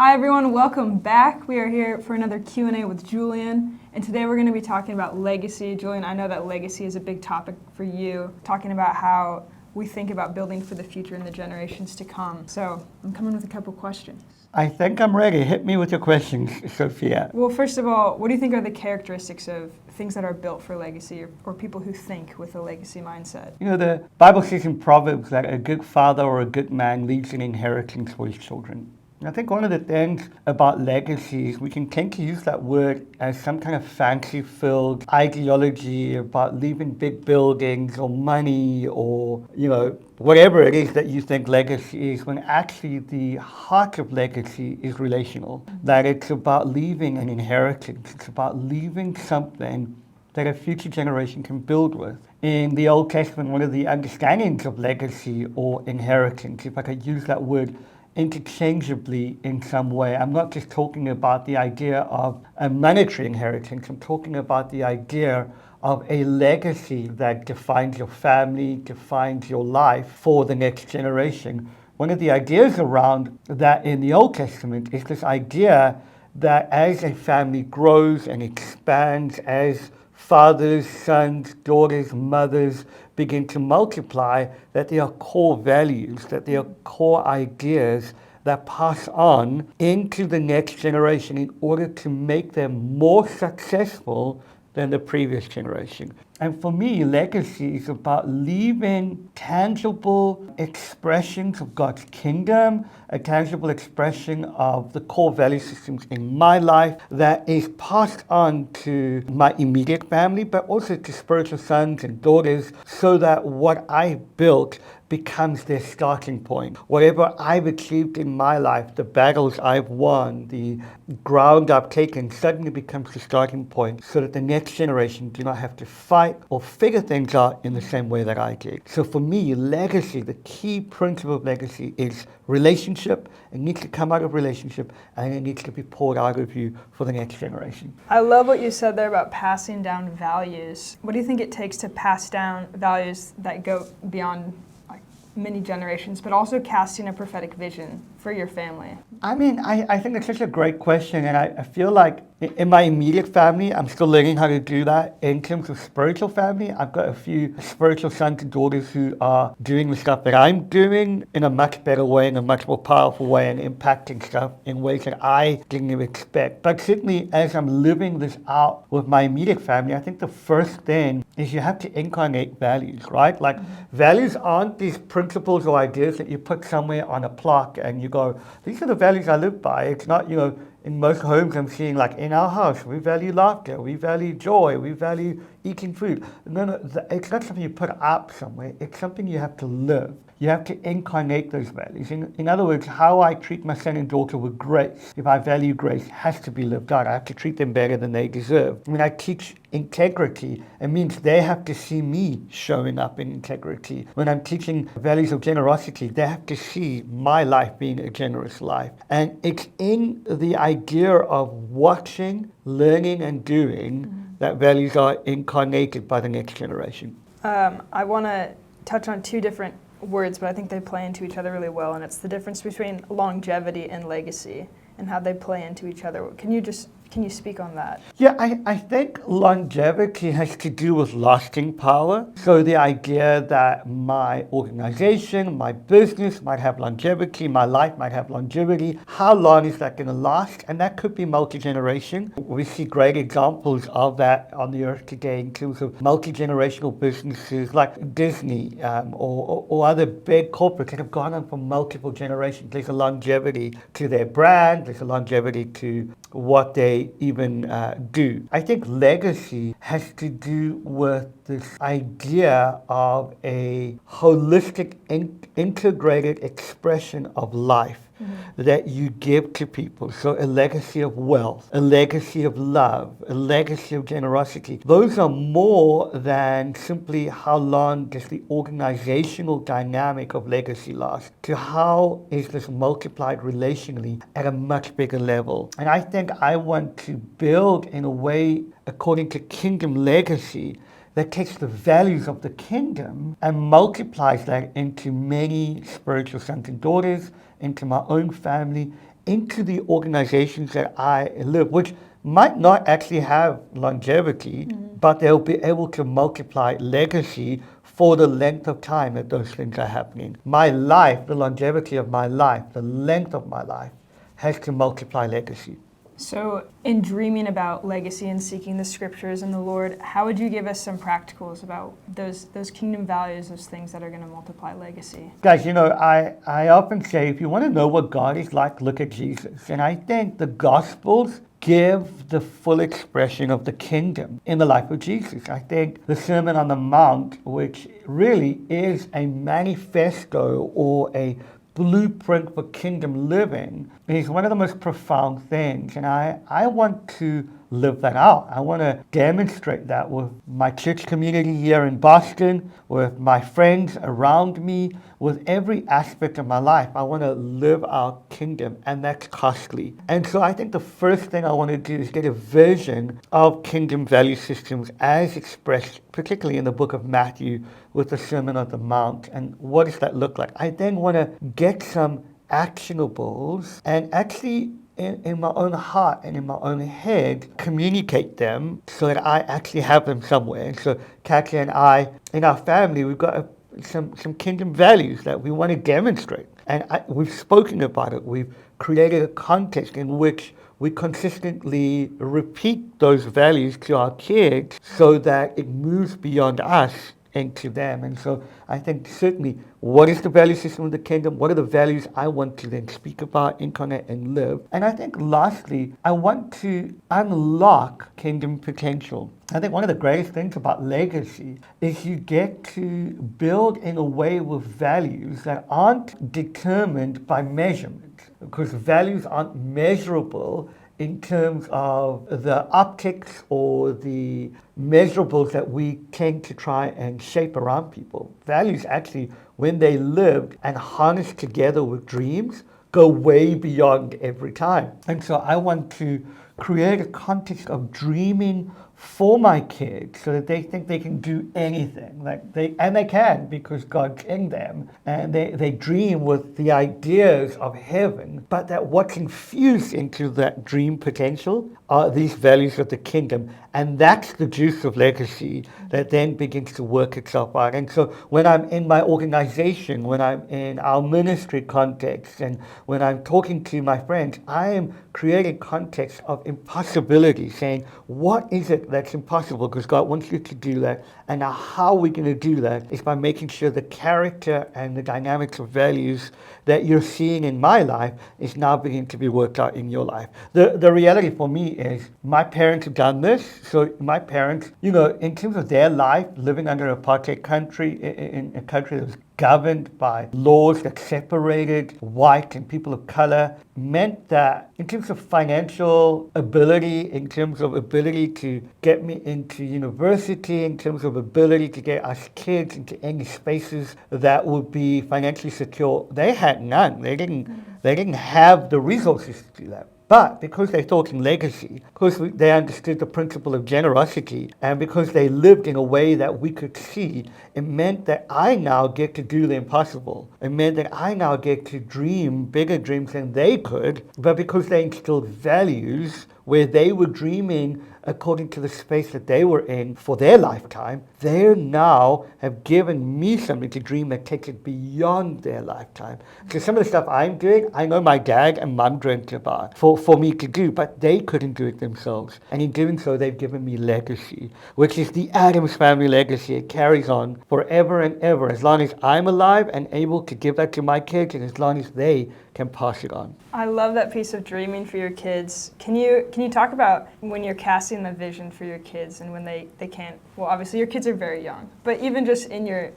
Hi everyone, welcome back. We are here for another Q&A with Julian, and today we're going to be talking about legacy. Julian, I know that legacy is a big topic for you, talking about how we think about building for the future and the generations to come. So I'm coming with a couple questions. I think I'm ready. Hit me with your questions, Sofia. Well, first of all, what do you think are the characteristics of things that are built for legacy, or people who think with a legacy mindset? You know, the Bible says in Proverbs that a good father or a good man leaves an inheritance for his children. I think one of the things about legacy is we can tend to use that word as some kind of fancy-filled ideology about leaving big buildings or money or, whatever it is that you think legacy is, when actually the heart of legacy is relational. That it's about leaving an inheritance. It's about leaving something that a future generation can build with. In the Old Testament, one of the understandings of legacy or inheritance, if I could use that word interchangeably in some way. I'm not just talking about the idea of a monetary inheritance. I'm talking about the idea of a legacy that defines your family, defines your life for the next generation. One of the ideas around that in the Old Testament is this idea that as a family grows and expands, as fathers, sons, daughters, mothers begin to multiply, that there are core values, that there are core ideas that pass on into the next generation in order to make them more successful than the previous generation. And for me, legacy is about leaving tangible expressions of God's kingdom, a tangible expression of the core value systems in my life that is passed on to my immediate family, but also to spiritual sons and daughters, so that what I built becomes their starting point. Whatever I've achieved in my life, the battles I've won, the ground I've taken, suddenly becomes the starting point, so that the next generation do not have to fight or figure things out in the same way that I did. So for me, legacy, the key principle of legacy is relationship. It needs to come out of relationship, and it needs to be poured out of you for the next generation. I love what you said there about passing down values. What do you think it takes to pass down values that go beyond many generations, but also casting a prophetic vision for your family? I think it's such a great question, and I feel like in my immediate family, I'm still learning how to do that. In terms of spiritual family, I've got a few spiritual sons and daughters who are doing the stuff that I'm doing in a much better way, in a much more powerful way, and impacting stuff in ways that I didn't even expect. But certainly, as I'm living this out with my immediate family, I think the first thing is you have to incarnate values, right? Like, values aren't these principles or ideas that you put somewhere on a plaque and you go, these are the values I live by. It's not, in most homes I'm seeing, like, in our house, we value laughter, we value joy, we value eating food. No, it's not something you put up somewhere. It's something you have to live. You have to incarnate those values. In other words, how I treat my son and daughter with grace, if I value grace, has to be lived out. I have to treat them better than they deserve. When I teach integrity, it means they have to see me showing up in integrity. When I'm teaching values of generosity, they have to see my life being a generous life. And it's in the idea of watching, learning, and doing that values are incarnated by the next generation. I want to touch on two different words, but I think they play into each other really well, and it's the difference between longevity and legacy and how they play into each other. Can you speak on that? Yeah, I think longevity has to do with lasting power. So the idea that my organization, my business might have longevity, my life might have longevity. How long is that going to last? And that could be multi-generation. We see great examples of that on the earth today in terms of multi-generational businesses like Disney or other big corporates that have gone on for multiple generations. There's a longevity to their brand. There's a longevity to what they even do. I think legacy has to do with this idea of a holistic, integrated expression of life that you give to people. So a legacy of wealth, a legacy of love, a legacy of generosity. Those are more than simply how long does the organizational dynamic of legacy last, to how is this multiplied relationally at a much bigger level. And I think I want to build in a way according to kingdom legacy that takes the values of the kingdom and multiplies that into many spiritual sons and daughters, into my own family, into the organizations that I live, which might not actually have longevity, but they'll be able to multiply legacy for the length of time that those things are happening. My life, the longevity of my life, the length of my life, has to multiply legacy. So, in dreaming about legacy and seeking the scriptures and the Lord, how would you give us some practicals about those kingdom values, those things that are going to multiply legacy? Guys, I often say if you want to know what God is like, look at Jesus. And I think the Gospels give the full expression of the kingdom in the life of Jesus. I think the Sermon on the Mount, which really is a manifesto or a blueprint for kingdom living, is one of the most profound things. And I want to live that out. I want to demonstrate that with my church community here in Boston, with my friends around me, with every aspect of my life. I want to live our kingdom, and that's costly. And so I think the first thing I want to do is get a vision of kingdom value systems as expressed, particularly in the book of Matthew with the Sermon on the Mount. And what does that look like? I then want to get some actionables and actually in my own heart and in my own head, communicate them so that I actually have them somewhere. And so Katya and I, in our family, we've got some kingdom values that we want to demonstrate. And we've spoken about it. We've created a context in which we consistently repeat those values to our kids so that it moves beyond us into them. And so I think certainly, what is the value system of the kingdom? What are the values I want to then speak about, incarnate, and live? And I think lastly, I want to unlock kingdom potential. I think one of the greatest things about legacy is you get to build in a way with values that aren't determined by measurement, because values aren't measurable in terms of the optics or the measurables that we tend to try and shape around people. Values actually, when they lived and harnessed together with dreams, go way beyond every time. And so I want to create a context of dreaming for my kids so that they think they can do anything. They can, because God's in them. And they dream with the ideas of heaven, but that what's infused into that dream potential are these values of the kingdom. And that's the juice of legacy that then begins to work itself out. And so when I'm in my organization, when I'm in our ministry context, and when I'm talking to my friends, I am creating context of impossibility, saying, what is it that's impossible? Because God wants you to do that. And now how are we going to do that is by making sure the character and the dynamics of values that you're seeing in my life is now beginning to be worked out in your life. The reality for me is my parents have done this. So my parents, in terms of their life, living under apartheid country, in a country that was governed by laws that separated white and people of color, meant that in terms of financial ability, in terms of ability to get me into university, in terms of ability to get us kids into any spaces that would be financially secure, they had none. They didn't have the resources to do that. But because they thought in legacy, because they understood the principle of generosity, and because they lived in a way that we could see, it meant that I now get to do the impossible. It meant that I now get to dream bigger dreams than they could, but because they instilled values where they were dreaming according to the space that they were in for their lifetime, they now have given me something to dream that takes it beyond their lifetime. So some of the stuff I'm doing, I know my dad and mom dreamt about for me to do, but they couldn't do it themselves. And in doing so, they've given me legacy, which is the Adams family legacy. It carries on forever and ever, as long as I'm alive and able to give that to my kids, and as long as they can pass it on. I love that piece of dreaming for your kids. Can you talk about when you're casting the vision for your kids and when they can't, well, obviously your kids are very young, but even just in your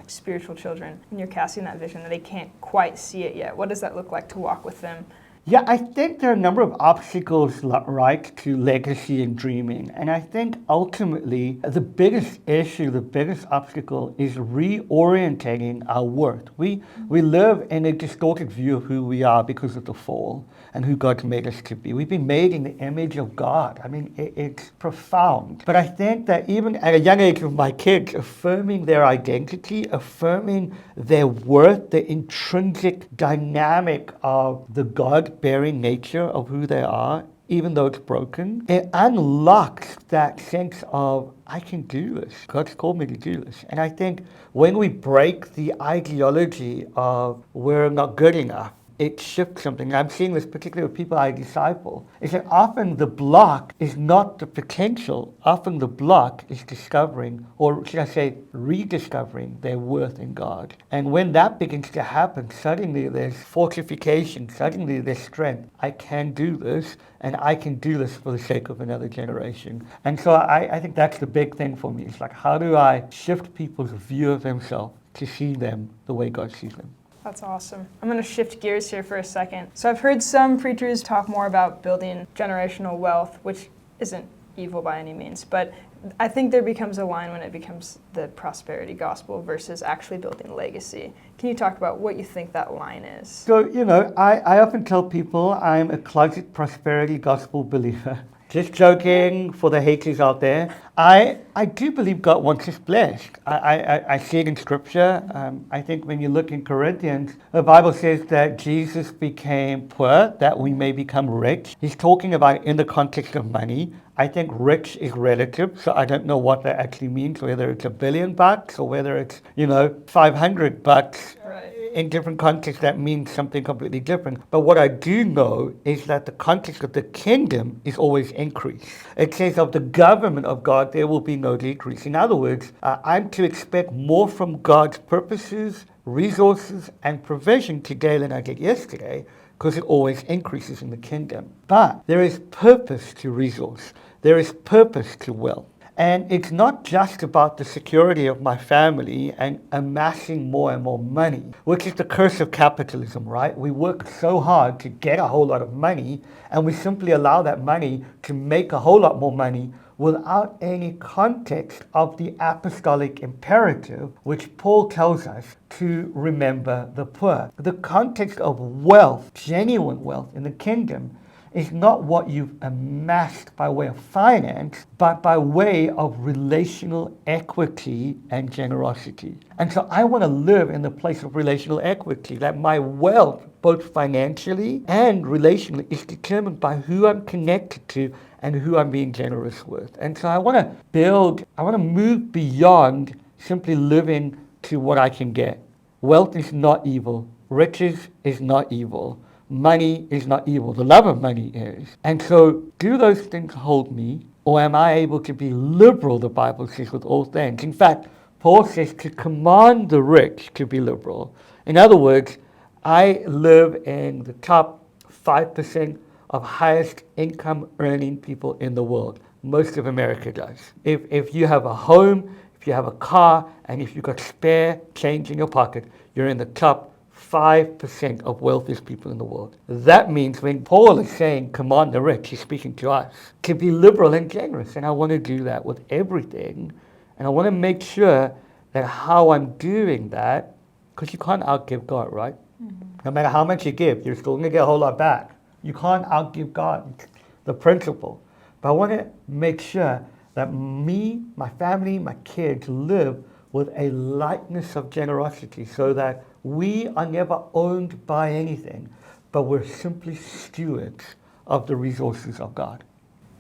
spiritual children, when you're casting that vision that they can't quite see it yet, what does that look like to walk with them? Yeah, I think there are a number of obstacles, right, to legacy and dreaming. And I think ultimately the biggest issue, the biggest obstacle is reorientating our worth. We live in a distorted view of who we are because of the fall. and who God's made us to be. We've been made in the image of God. I mean, it's profound. But I think that even at a young age with my kids, affirming their identity, affirming their worth, the intrinsic dynamic of the God-bearing nature of who they are, even though it's broken, it unlocks that sense of, I can do this. God's called me to do this. And I think when we break the ideology of we're not good enough, it shifts something. I'm seeing this particularly with people I disciple, is that often the block is not the potential. Often the block is discovering, or should I say, rediscovering their worth in God. And when that begins to happen, suddenly there's fortification, suddenly there's strength. I can do this, and I can do this for the sake of another generation. And so I think that's the big thing for me. It's like, how do I shift people's view of themselves to see them the way God sees them? That's awesome. I'm going to shift gears here for a second. So I've heard some preachers talk more about building generational wealth, which isn't evil by any means, but I think there becomes a line when it becomes the prosperity gospel versus actually building legacy. Can you talk about what you think that line is? So, I often tell people I'm a closet prosperity gospel believer. Just joking for the haters out there. I do believe God wants us blessed. I see it in Scripture. I think when you look in Corinthians, the Bible says that Jesus became poor that we may become rich. He's talking about in the context of money. I think rich is relative, so I don't know what that actually means, whether it's $1 billion or whether it's, $500. Right. In different contexts, that means something completely different. But what I do know is that the context of the kingdom is always increase. It says of the government of God, there will be no decrease. In other words, I'm to expect more from God's purposes, resources, and provision today than I did yesterday, because it always increases in the kingdom. But there is purpose to resource. There is purpose to wealth. And it's not just about the security of my family and amassing more and more money, which is the curse of capitalism, right? We work so hard to get a whole lot of money, and we simply allow that money to make a whole lot more money without any context of the apostolic imperative, which Paul tells us to remember the poor. The context of wealth, genuine wealth in the kingdom, is not what you've amassed by way of finance, but by way of relational equity and generosity. And so I want to live in the place of relational equity, that my wealth, both financially and relationally, is determined by who I'm connected to and who I'm being generous with. And so I want to move beyond simply living to what I can get. Wealth is not evil. Riches is not evil. Money is not evil. The love of money is. And so, do those things hold me, or am I able to be liberal, the Bible says, with all things? In fact, Paul says to command the rich to be liberal. In other words, I live in the top 5% of highest income earning people in the world. Most of America does. If you have a home, if you have a car, and if you've got spare change in your pocket, you're in the top 5% of wealthiest people in the world. That means when Paul is saying, command the rich, he's speaking to us, to be liberal and generous. And I want to do that with everything. And I want to make sure that how I'm doing that, because you can't outgive God, right? Mm-hmm. No matter how much you give, you're still going to get a whole lot back. You can't outgive God, the principle. But I want to make sure that me, my family, my kids live with a lightness of generosity so that we are never owned by anything, but we're simply stewards of the resources of God.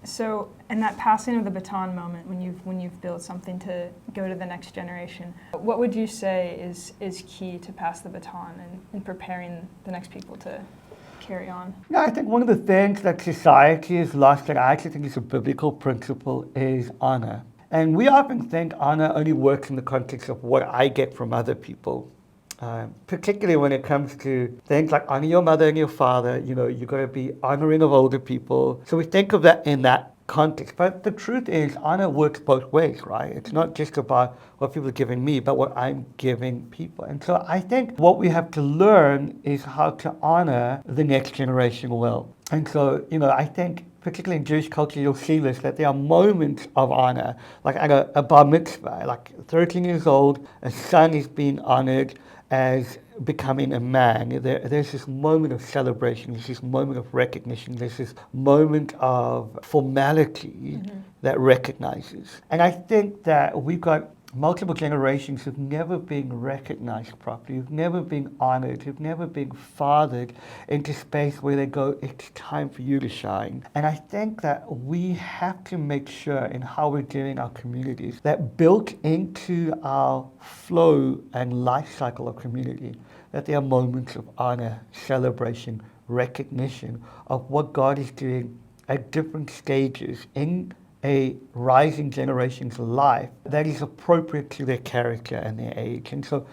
So, in that passing of the baton moment, when you've built something to go to the next generation, what would you say is key to pass the baton and preparing the next people to carry on? Yeah, I think one of the things that society has lost that I actually think is a biblical principle is honor. And we often think honor only works in the context of what I get from other people. Particularly when it comes to things like honor your mother and your father, you've got to be honoring of older people. So we think of that in that context. But the truth is, honor works both ways, right? It's not just about what people are giving me, but what I'm giving people. And so I think what we have to learn is how to honor the next generation well. And so, I think particularly in Jewish culture, you'll see this, that there are moments of honor, like at a bar mitzvah, like 13 years old, a son is being honored as becoming a man, there's this moment of celebration, there's this moment of recognition, there's this moment of formality that recognizes. And I think that we've got multiple generations who've never been recognized properly, who've never been honored, who've never been fathered into space where they go, it's time for you to shine. And I think that we have to make sure in how we're doing our communities that built into our flow and life cycle of community, that there are moments of honor, celebration, recognition of what God is doing at different stages in a rising generation's life that is appropriate to their character and their age. And so,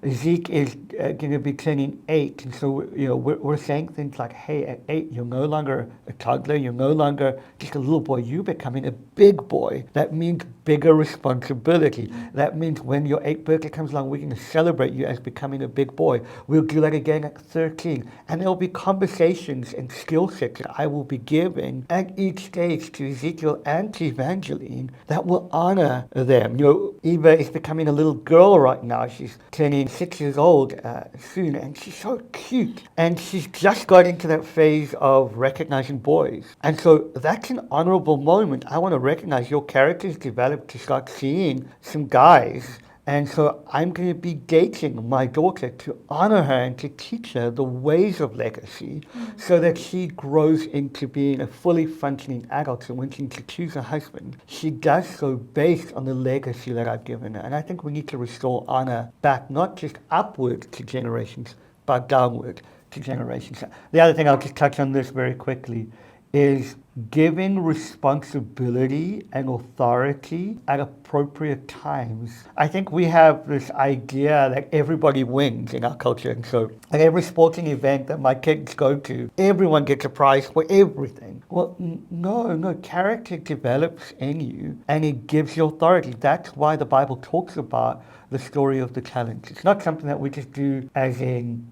Zeke is going to be turning 8. And so, we're saying things like, hey, at 8, you're no longer a toddler, you're no longer just a little boy, you're becoming a big boy. That means bigger responsibility. That means when your 8th birthday comes along, we're going to celebrate you as becoming a big boy. We'll do that again at 13. And there'll be conversations and skill sets that I will be giving at each stage to Ezekiel and to Evangeline that will honor them. Eva is becoming a little girl right now. She's turning 6 years old soon, and she's so cute. And she's just got into that phase of recognizing boys. And so that's an honorable moment. I want to recognize your character's developed to start seeing some guys. And so I'm going to be dating my daughter to honor her and to teach her the ways of legacy so that she grows into being a fully functioning adult. So when she to choose a husband, she does so based on the legacy that I've given her. And I think we need to restore honor back, not just upward to generations, but downward to generations. The other thing, I'll just touch on this very quickly, is giving responsibility and authority at appropriate times. I think we have this idea that everybody wins in our culture. And so at every sporting event that my kids go to, everyone gets a prize for everything. Well, no, character develops in you and it gives you authority. That's why the Bible talks about the story of the talents. It's not something that we just do as in,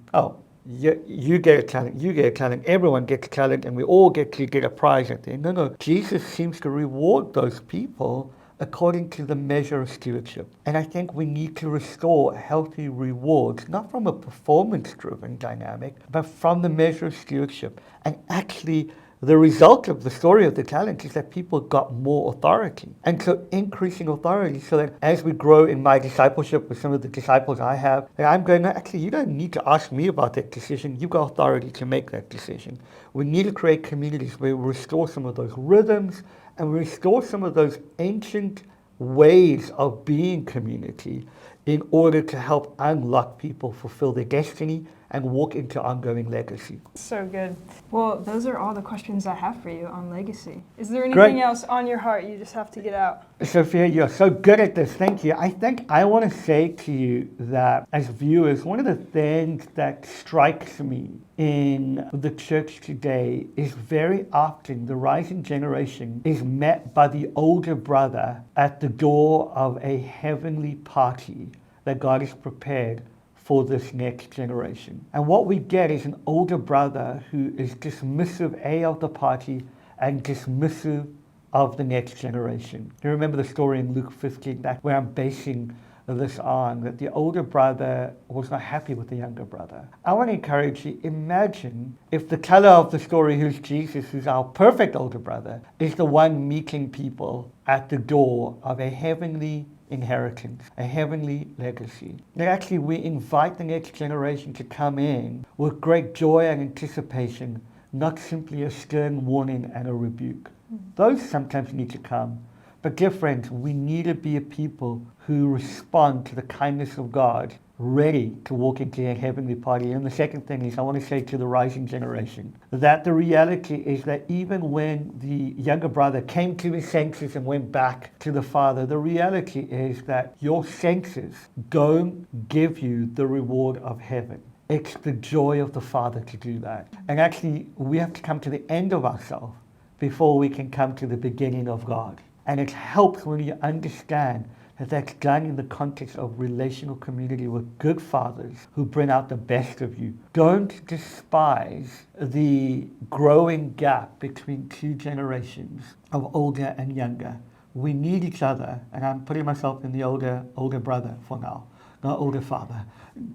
you get a talent, everyone gets a talent, and we all get to get a prize at the end. No, Jesus seems to reward those people according to the measure of stewardship. And I think we need to restore healthy rewards, not from a performance-driven dynamic, but from the measure of stewardship. And actually, the result of the story of the talent is that people got more authority. And so increasing authority so that as we grow in my discipleship with some of the disciples I have, that I'm going, actually, you don't need to ask me about that decision. You've got authority to make that decision. We need to create communities where we restore some of those rhythms and we restore some of those ancient ways of being community in order to help unlock people fulfill their destiny and walk into ongoing legacy. So good. Well, those are all the questions I have for you on legacy. Is there anything else on your heart you just have to get out? Sophia, you're so good at this. Thank you. I think I want to say to you that as viewers, one of the things that strikes me in the church today is very often the rising generation is met by the older brother at the door of a heavenly party that God has prepared for this next generation. And what we get is an older brother who is dismissive, of the party and dismissive of the next generation. You remember the story in Luke 15, that's where I'm basing this on, that the older brother was not happy with the younger brother. I want to encourage you, imagine if the teller of the story, who's Jesus, who's our perfect older brother, is the one meeting people at the door of a heavenly inheritance, a heavenly legacy. That actually we invite the next generation to come in with great joy and anticipation, not simply a stern warning and a rebuke. Those sometimes need to come. But dear friends, we need to be a people who respond to the kindness of God, ready to walk into a heavenly party. And the second thing is, I want to say to the rising generation, that the reality is that even when the younger brother came to his senses and went back to the father, the reality is that your senses don't give you the reward of heaven. It's the joy of the Father to do that. And actually, we have to come to the end of ourselves before we can come to the beginning of God. And it helps when you understand that that's done in the context of relational community with good fathers who bring out the best of you. Don't despise the growing gap between two generations of older and younger. We need each other, and I'm putting myself in the older brother for now, not older father.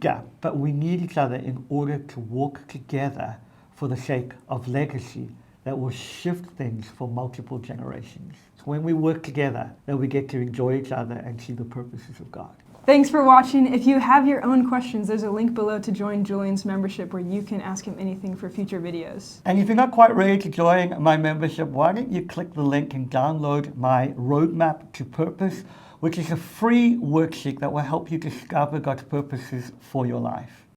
Yeah, but we need each other in order to walk together for the sake of legacy that will shift things for multiple generations. So when we work together, then we get to enjoy each other and see the purposes of God. Thanks for watching. If you have your own questions, there's a link below to join Julian's membership where you can ask him anything for future videos. And if you're not quite ready to join my membership, why don't you click the link and download my Roadmap to Purpose, which is a free worksheet that will help you discover God's purposes for your life.